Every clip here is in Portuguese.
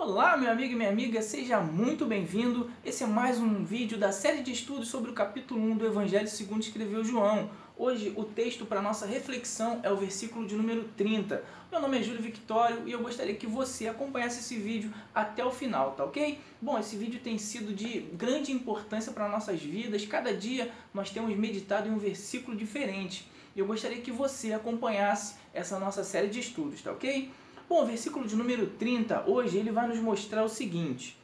Olá, meu amigo e minha amiga, seja muito bem-vindo. Esse é mais um vídeo da série de estudos sobre o capítulo 1 do Evangelho segundo escreveu João. Hoje o texto para nossa reflexão é o versículo de número 30. Meu nome é Júlio Victório e eu gostaria que você acompanhasse esse vídeo até o final, tá ok? Bom, esse vídeo tem sido de grande importância para nossas vidas. Cada dia nós temos meditado em um versículo diferente. E eu gostaria que você acompanhasse essa nossa série de estudos, tá ok? Bom, o versículo de número 30, hoje, ele vai nos mostrar o seguinte: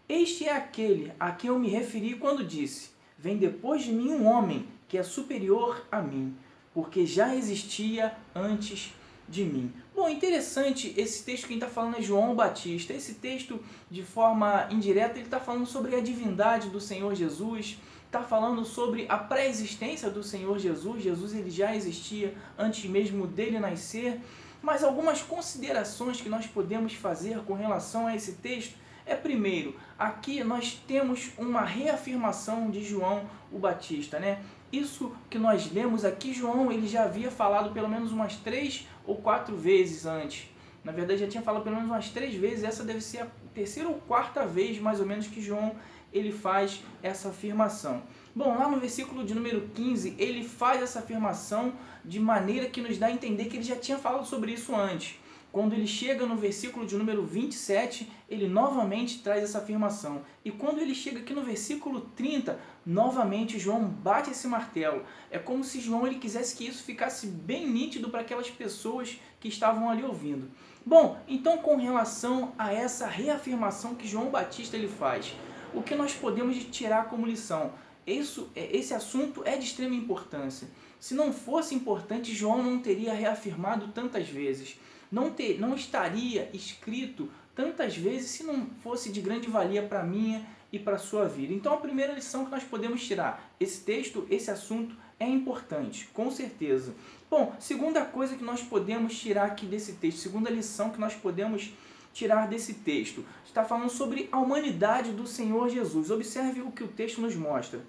Este é aquele a quem eu me referi quando disse, vem depois de mim um homem que é superior a mim, porque já existia antes de mim. Bom, interessante, esse texto quem está falando é João Batista. Esse texto, de forma indireta, ele está falando sobre a divindade do Senhor Jesus, está falando sobre a pré-existência do Senhor Jesus. Jesus ele já existia antes mesmo dele nascer. Mas algumas considerações que nós podemos fazer com relação a esse texto é, primeiro, aqui nós temos uma reafirmação de João o Batista, né? Isso que nós lemos aqui, João ele já havia falado pelo menos umas 3 ou 4 vezes antes. Na verdade, já tinha falado pelo menos umas 3 vezes, essa deve ser a terceira ou quarta vez, mais ou menos, que João ele faz essa afirmação. Bom, lá no versículo de número 15, ele faz essa afirmação de maneira que nos dá a entender que ele já tinha falado sobre isso antes. Quando ele chega no versículo de número 27, ele novamente traz essa afirmação. E quando ele chega aqui no versículo 30, novamente João bate esse martelo. É como se João ele quisesse que isso ficasse bem nítido para aquelas pessoas que estavam ali ouvindo. Bom, então com relação a essa reafirmação que João Batista ele faz, o que nós podemos tirar como lição? Esse assunto é de extrema importância. Se não fosse importante, João não teria reafirmado tantas vezes. Não estaria escrito tantas vezes se não fosse de grande valia para a minha e para a sua vida. Então a primeira lição que nós podemos tirar, esse texto, esse assunto é importante, com certeza. Bom, segunda coisa que nós podemos tirar aqui desse texto, segunda lição que nós podemos tirar desse texto, está falando sobre a humanidade do Senhor Jesus. Observe o que o texto nos mostra.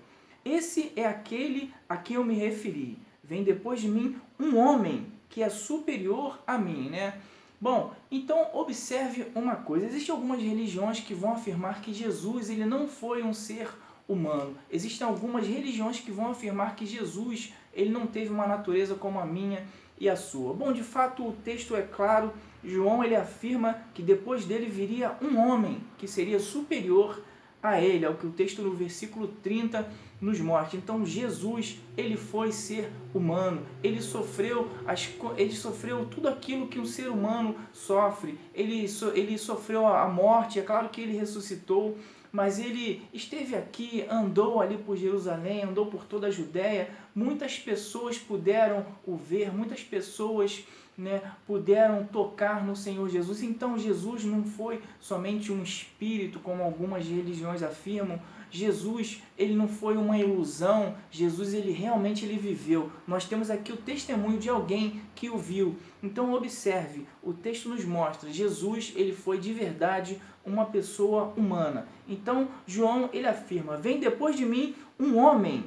Esse é aquele a quem eu me referi. Vem depois de mim um homem que é superior a mim, né? Bom, então observe uma coisa. Existem algumas religiões que vão afirmar que Jesus ele não foi um ser humano. Existem algumas religiões que vão afirmar que Jesus ele não teve uma natureza como a minha e a sua. Bom, de fato o texto é claro. João ele afirma que depois dele viria um homem que seria superior a ele, é o que o texto no versículo 30 nos mostra. Então Jesus, ele foi ser humano, ele sofreu tudo aquilo que um ser humano sofre, ele sofreu a morte, é claro que ele ressuscitou, mas ele esteve aqui, andou ali por Jerusalém, andou por toda a Judéia, muitas pessoas puderam o ver, muitas pessoas puderam tocar no Senhor Jesus. Então Jesus não foi somente um espírito, como algumas religiões afirmam. Jesus ele não foi uma ilusão. Jesus ele realmente viveu. Nós temos aqui o testemunho de alguém que o viu. Então observe, o texto nos mostra, Jesus ele foi de verdade uma pessoa humana. Então João ele afirma, vem depois de mim um homem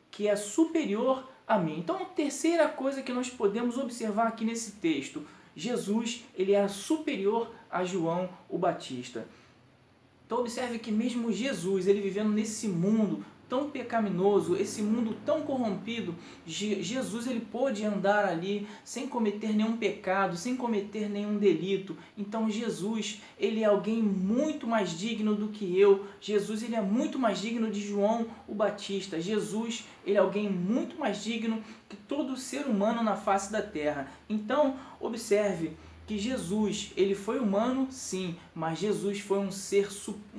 que é superior a mim. Então, a terceira coisa que nós podemos observar aqui nesse texto, Jesus ele era superior a João o Batista. Então, observe que mesmo Jesus, ele vivendo nesse mundo tão pecaminoso, esse mundo tão corrompido, Jesus ele pôde andar ali sem cometer nenhum pecado, sem cometer nenhum delito. Então Jesus ele é alguém muito mais digno do que eu. Jesus ele é muito mais digno de João o Batista. Jesus ele é alguém muito mais digno que todo ser humano na face da terra. Então observe que Jesus ele foi humano, sim, mas Jesus foi um ser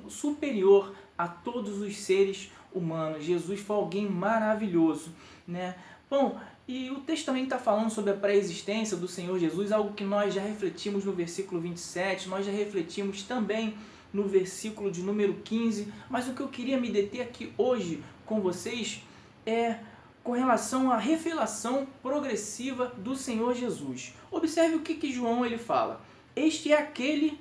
superior a todos os seres humanos. Jesus foi alguém maravilhoso, né? Bom, e o texto também está falando sobre a pré-existência do Senhor Jesus, algo que nós já refletimos no versículo 27, nós já refletimos também no versículo de número 15, mas o que eu queria me deter aqui hoje com vocês é com relação à revelação progressiva do Senhor Jesus. Observe o que João ele fala. Este é aquele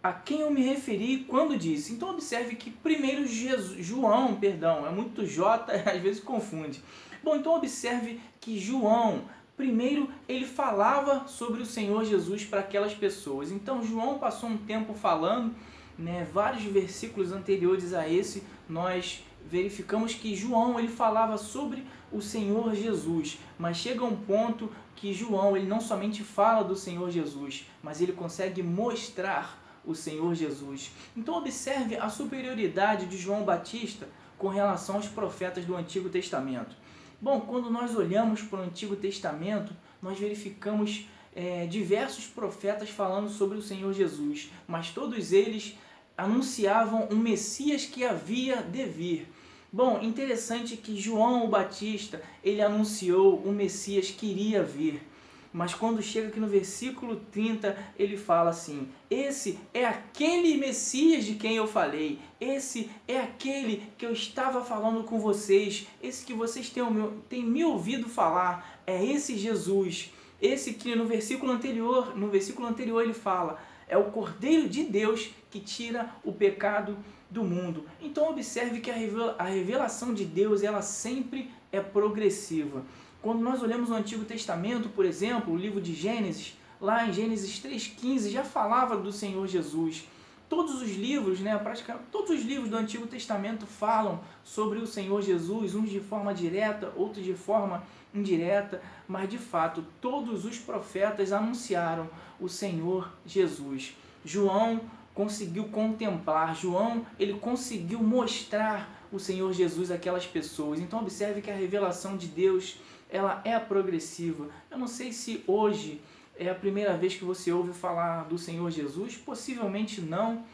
a quem eu me referi quando disse. Então observe que primeiro João, é muito J, às vezes confunde. Bom, então observe que João, primeiro ele falava sobre o Senhor Jesus para aquelas pessoas. Então João passou um tempo falando né, vários versículos anteriores a esse, nós verificamos que João ele falava sobre o Senhor Jesus, mas chega um ponto que João ele não somente fala do Senhor Jesus, mas ele consegue mostrar o Senhor Jesus. Então observe a superioridade de João Batista com relação aos profetas do Antigo Testamento. Bom, quando nós olhamos para o Antigo Testamento, nós verificamos diversos profetas falando sobre o Senhor Jesus, mas todos eles anunciavam um Messias que havia de vir. Bom, interessante que João o Batista, ele anunciou um Messias que iria vir. Mas quando chega aqui no versículo 30, ele fala assim: esse é aquele Messias de quem eu falei, esse é aquele que eu estava falando com vocês, esse que vocês têm me ouvido falar, é esse Jesus, esse que no versículo anterior ele fala, é o Cordeiro de Deus que tira o pecado do mundo. Então observe que a revelação de Deus, ela sempre é progressiva. Quando nós olhamos o Antigo Testamento, por exemplo, o livro de Gênesis, lá em Gênesis 3,15 já falava do Senhor Jesus. Todos os livros, praticamente todos os livros do Antigo Testamento falam sobre o Senhor Jesus, uns de forma direta, outros de forma indireta, mas de fato todos os profetas anunciaram o Senhor Jesus. João conseguiu contemplar, João ele conseguiu mostrar o Senhor Jesus àquelas pessoas. Então observe que a revelação de Deus, ela é progressiva. Eu não sei se hoje é a primeira vez que você ouve falar do Senhor Jesus, possivelmente não,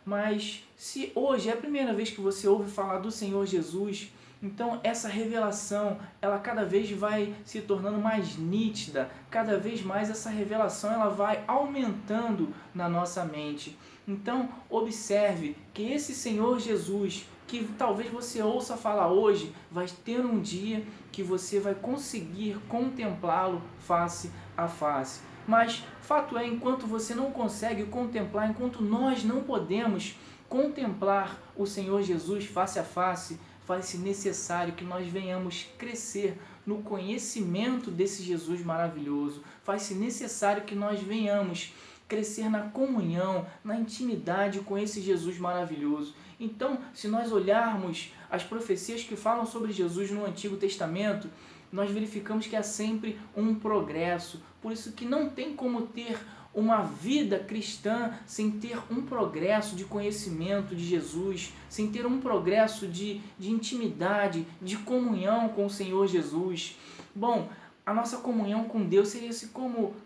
mas se hoje é a primeira vez que você ouve falar do Senhor Jesus, então essa revelação, ela cada vez vai se tornando mais nítida, cada vez mais essa revelação ela vai aumentando na nossa mente. Então observe que esse Senhor Jesus, que talvez você ouça falar hoje, vai ter um dia que você vai conseguir contemplá-lo face a face. Mas fato é, enquanto você não consegue contemplar, enquanto nós não podemos contemplar o Senhor Jesus face a face, faz-se necessário que nós venhamos crescer no conhecimento desse Jesus maravilhoso. Faz-se necessário que nós venhamos crescer na comunhão, na intimidade com esse Jesus maravilhoso. Então, se nós olharmos as profecias que falam sobre Jesus no Antigo Testamento, nós verificamos que há sempre um progresso. Por isso que não tem como ter uma vida cristã sem ter um progresso de conhecimento de Jesus, sem ter um progresso de intimidade, de comunhão com o Senhor Jesus. Bom, a nossa comunhão com Deus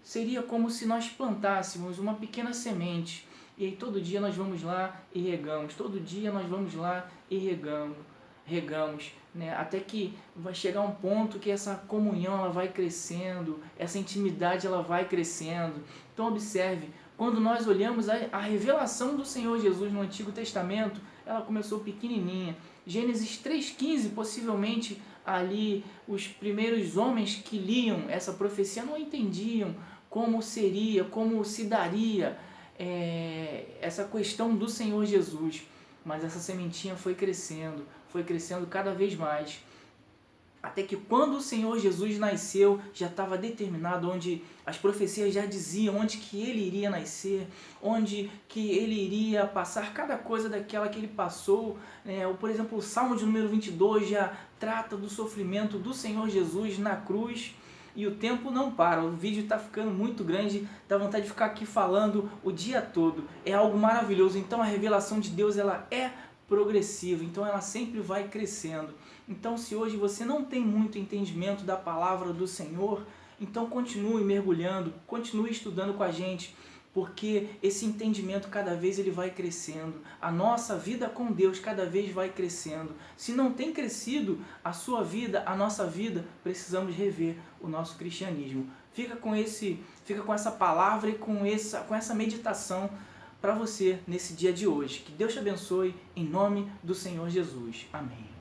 seria como se nós plantássemos uma pequena semente. E aí todo dia nós vamos lá e regamos, todo dia nós vamos lá e regamos, até que vai chegar um ponto que essa comunhão ela vai crescendo, essa intimidade ela vai crescendo. Então observe, quando nós olhamos a revelação do Senhor Jesus no Antigo Testamento, ela começou pequenininha. Gênesis 3,15, possivelmente ali os primeiros homens que liam essa profecia não entendiam como seria, como se daria essa questão do Senhor Jesus, mas essa sementinha foi crescendo cada vez mais, até que quando o Senhor Jesus nasceu, já estava determinado, onde as profecias já diziam onde que ele iria nascer, onde que ele iria passar cada coisa daquela que ele passou. Por exemplo, o Salmo de número 22 já trata do sofrimento do Senhor Jesus na cruz. E o tempo não para, o vídeo está ficando muito grande, dá vontade de ficar aqui falando o dia todo. É algo maravilhoso. Então a revelação de Deus ela é progressiva, então ela sempre vai crescendo. Então se hoje você não tem muito entendimento da palavra do Senhor, então continue mergulhando, continue estudando com a gente, porque esse entendimento cada vez ele vai crescendo, a nossa vida com Deus cada vez vai crescendo. Se não tem crescido a sua vida, a nossa vida, precisamos rever o nosso cristianismo. Fica com essa palavra e com essa meditação para você nesse dia de hoje. Que Deus te abençoe em nome do Senhor Jesus. Amém.